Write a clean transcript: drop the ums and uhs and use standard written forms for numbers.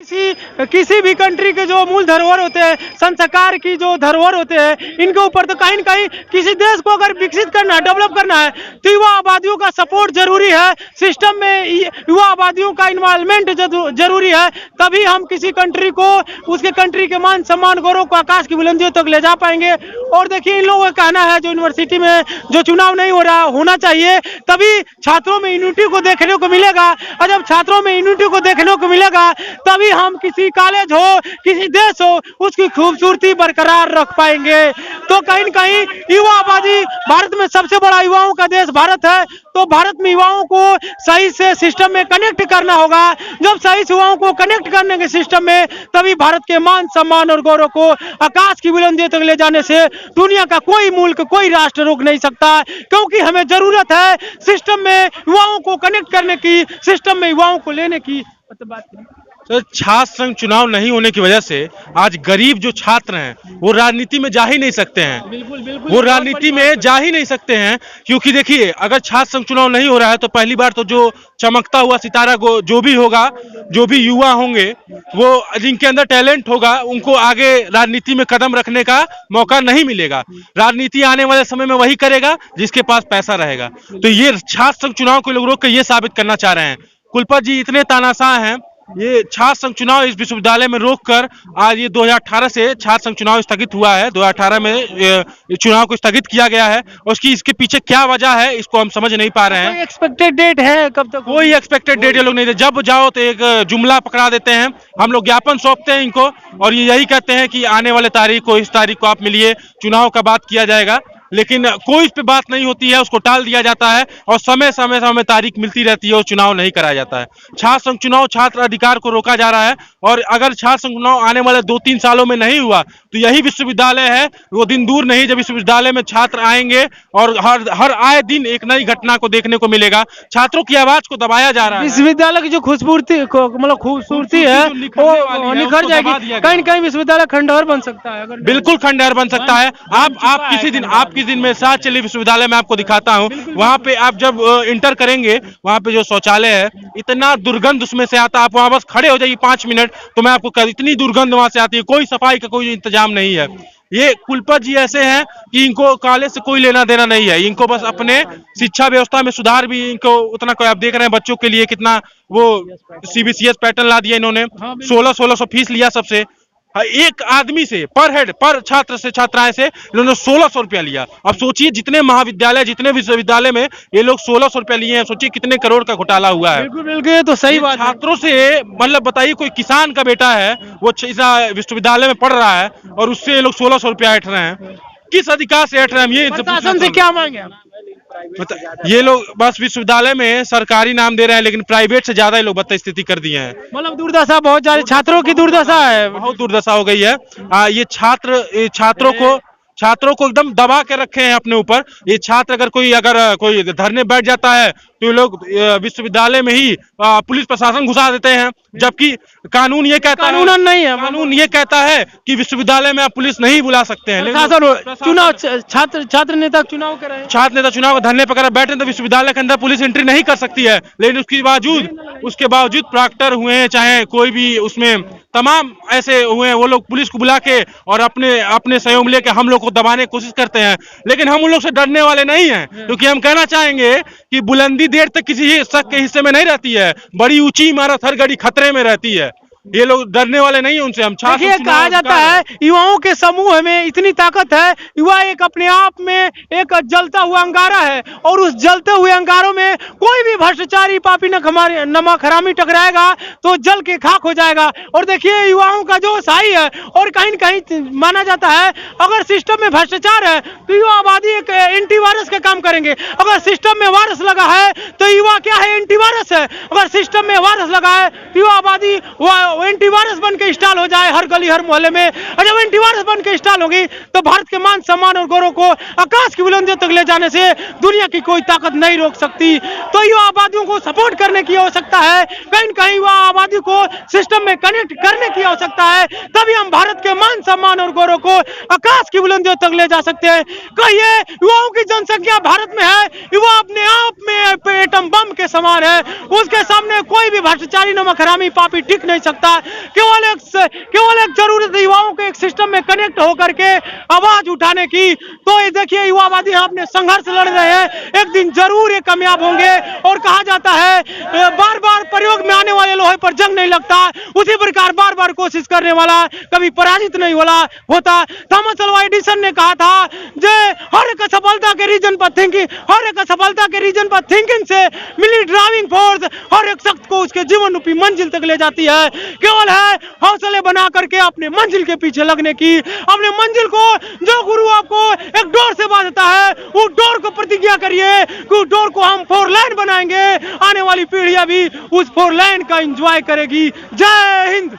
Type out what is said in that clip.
किसी भी कंट्री के जो मूल धरोहर होते हैं, संस्कार की जो धरोहर होते हैं, इनके ऊपर तो कहीं न कहीं किसी देश को अगर विकसित करना है, डेवलप करना है, तो युवा आबादियों का सपोर्ट जरूरी है। सिस्टम में युवा आबादियों का इन्वॉल्वमेंट जरूरी है, तभी हम किसी कंट्री को, उसके कंट्री के मान सम्मान गौरव को आकाश की बुलंदियों तक ले जा पाएंगे। और देखिए, इन लोगों का कहना है जो यूनिवर्सिटी में जो चुनाव नहीं हो रहा, होना चाहिए, तभी छात्रों में यूनिटी को देखने को मिलेगा। और जब छात्रों में यूनिटी को देखने को मिलेगा, तभी हम किसी कॉलेज हो, किसी देश हो, उसकी खूबसूरती बरकरार रख पाएंगे। तो कहीं न कहीं युवा आबादी, भारत में सबसे बड़ा युवाओं का देश भारत है, तो भारत में युवाओं को सही से सिस्टम में कनेक्ट करना होगा। जब सही से युवाओं को कनेक्ट करने के सिस्टम में, तभी भारत के मान सम्मान और गौरव को आकाश की बुलंदियों तक ले जाने से दुनिया का कोई मुल्क, कोई राष्ट्र रोक नहीं सकता। क्योंकि हमें जरूरत है सिस्टम में युवाओं को कनेक्ट करने की, सिस्टम में युवाओं को लेने की। तो छात्र संघ चुनाव नहीं होने की वजह से आज गरीब जो छात्र हैं वो राजनीति में जा ही नहीं सकते हैं। बिल्कुल वो राजनीति में जा ही नहीं सकते हैं, क्योंकि देखिए, अगर छात्र संघ चुनाव नहीं हो रहा है तो पहली बार तो जो चमकता हुआ सितारा जो भी होगा, जो भी युवा होंगे, वो जिनके अंदर टैलेंट होगा, उनको आगे राजनीति में कदम रखने का मौका नहीं मिलेगा। राजनीति आने वाले समय में वही करेगा जिसके पास पैसा रहेगा। तो ये छात्र संघ चुनाव को लोग रोक कर ये साबित करना चाह रहे हैं। कुलपति जी इतने तानाशाह हैं, ये छात्र संघ चुनाव इस विश्वविद्यालय में रोककर आज ये 2018 से छात्र संघ चुनाव स्थगित हुआ है। 2018 में चुनाव को स्थगित किया गया है, और उसकी इसके पीछे क्या वजह है इसको हम समझ नहीं पा रहे हैं। कोई एक्सपेक्टेड डेट है कब तक? कोई एक्सपेक्टेड डेट ये लोग नहीं दे। जब जाओ तो एक जुमला पकड़ा देते हैं, हम लोग ज्ञापन सौंपते हैं इनको, और ये यही कहते हैं कि आने वाले तारीख को, इस तारीख को आप मिलिए, चुनाव का बात किया जाएगा। लेकिन कोई इस पे बात नहीं होती है, उसको टाल दिया जाता है, और समय समय तारीख मिलती रहती है और चुनाव नहीं कराया जाता है। छात्र संघ चुनाव, छात्र अधिकार को रोका जा रहा है, और अगर छात्र संघ चुनाव आने वाले 2-3 सालों में नहीं हुआ तो यही विश्वविद्यालय है, वो दिन दूर नहीं जब विश्वविद्यालय में छात्र आएंगे और हर आए दिन एक नई घटना को देखने को मिलेगा। छात्रों की आवाज को दबाया जा रहा है। विश्वविद्यालय की जो खूबसूरती है वो निखर जाएगी। कहीं न कहीं विश्वविद्यालय खंडहर बन सकता है। अगर बिल्कुल खंडहर बन सकता है। आप किसी दिन में साथ चलिए विश्वविद्यालय में, आपको दिखाता हूँ। वहाँ पे आप जब इंटर करेंगे, वहाँ पे जो शौचालय है, इतना दुर्गंध उसमें से आता है। आप वहाँ बस खड़े हो जाइए 5 मिनट, तो मैं आपको इतनी दुर्गंध वहाँ से आती है। कोई सफाई का कोई इंतजाम नहीं है। ये कुलपति जी ऐसे हैं कि इनको कॉलेज से कोई लेना देना नहीं है। इनको बस अपने शिक्षा व्यवस्था में सुधार भी इनको उतना कोई, आप देख रहे हैं बच्चों के लिए कितना वो CBCS पैटर्न ला दिया इन्होंने। 1600 फीस लिया सबसे, एक आदमी से, पर हेड, पर छात्र से, छात्राएं से इन्होंने 1600 रुपया लिया। अब सोचिए, जितने महाविद्यालय, जितने विश्वविद्यालय में ये लोग 1600 रुपया लिए हैं, सोचिए कितने करोड़ का घोटाला हुआ है। बिल्कुल तो सही बात। छात्रों से, मतलब बताइए, कोई किसान का बेटा है, वो विश्वविद्यालय में पढ़ रहा है, और उससे ये लोग 1600 रुपया ऐंठ रहे हैं। किस अधिकार से ऐंठ रहे हैं? ये प्रशासन से क्या मांगे? ये लोग बस विश्वविद्यालय में सरकारी नाम दे रहे हैं, लेकिन प्राइवेट से ज्यादा ये लोग बदस्थिति कर दिए हैं। मतलब दुर्दशा, बहुत ज्यादा छात्रों की दुर्दशा है, बहुत दुर्दशा हो गई है। ये छात्रों को एकदम दबा के रखे हैं अपने ऊपर। ये छात्र अगर कोई धरने बैठ जाता है तो ये लोग विश्वविद्यालय में ही पुलिस प्रशासन घुसा देते हैं, जबकि कानून ये कहता है, कानून ये कहता है कि विश्वविद्यालय में आप पुलिस नहीं बुला सकते हैं। चुनाव, छात्र नेता चुनाव कर रहे हैं, छात्र नेता चुनाव धरने पर बैठे तो विश्वविद्यालय के अंदर पुलिस एंट्री नहीं कर सकती है। लेकिन उसके बावजूद प्रॉक्टर हुए हैं, चाहे कोई भी उसमें तमाम ऐसे हुए हैं, वो लोग पुलिस को बुला के और अपने सहयोग लेके हम लोग को दबाने की कोशिश करते हैं। लेकिन हम उन लोग से डरने वाले नहीं हैं, क्योंकि हम कहना चाहेंगे कि बुलंदी देर तक किसी शख्स के हिस्से में नहीं रहती है। बड़ी ऊंची इमारत हर घड़ी खतरे में रहती है। ये लोग डरने वाले नहीं है उनसे। हम देखिए, कहा जाता है युवाओं के समूह में इतनी ताकत है। युवा एक अपने आप में एक जलता हुआ अंगारा है, और उस जलते हुए अंगारों में कोई भी भ्रष्टाचारी, पापी नमक हरामी टकराएगा तो जल के खाक हो जाएगा। और देखिए, युवाओं का जो सही है, और कहीं न कहीं माना जाता है अगर सिस्टम में भ्रष्टाचार है तो युवा आबादी एक एंटीवायरस के काम करेंगे। अगर सिस्टम में वायरस लगा है तो युवा क्या है? एंटीवायरस है। अगर सिस्टम में वायरस लगा है तो युवा आबादी एंटीवायरस बन के इंस्टॉल हो जाए हर गली हर मोहल्ले में। और जब एंटीवायरस बन के इंस्टॉल होगी तो भारत के मान सम्मान और गौरव को आकाश की बुलंदियों तक ले जाने से दुनिया की कोई ताकत नहीं रोक सकती। तो युवा आबादियों को सपोर्ट करने की आवश्यकता है, कहीं न कहीं युवा आबादी को सिस्टम में कनेक्ट करने की आवश्यकता है, तभी हम भारत के मान सम्मान और गौरव को आकाश की बुलंदियों तक ले जा सकते हैं। कहिए, युवाओं की जनसंख्या भारत में है, युवा अपने आप में एटम बम के समान है। उसके सामने कोई भी भ्रष्टाचारी, नमक हरामी, पापी टिक नहीं सकता। सकता। केवल एक जरूरत है युवाओं के एक सिस्टम में कनेक्ट होकर के आवाज उठाने की। तो ये देखिए युवावादी अपने संघर्ष लड़ रहे हैं, एक दिन जरूर ये कामयाब होंगे। और कहा जाता है बार बार प्रयोग में आने वाले लोहे पर जंग नहीं लगता, उसी प्रकार बार बार कोशिश करने वाला कभी पराजित नहीं होता। थॉमस अल्वा एडिसन ने कहा था जे हर एक सफलता के रीजन पर थिंकिंग से मिली ड्राइविंग फोर्स हर एक शख्स को उसके जीवन रूपी मंजिल तक ले जाती है। केवल है हौसले बना करके अपने मंजिल के पीछे लगने की। अपने मंजिल को जो गुरु आपको एक डोर से बांधता है, उस डोर को प्रतिज्ञा करिए कि उस डोर को हम 4 लाइन बनाएंगे। आने वाली पीढ़ियां भी उस 4 लाइन का एंजॉय करेगी। जय हिंद।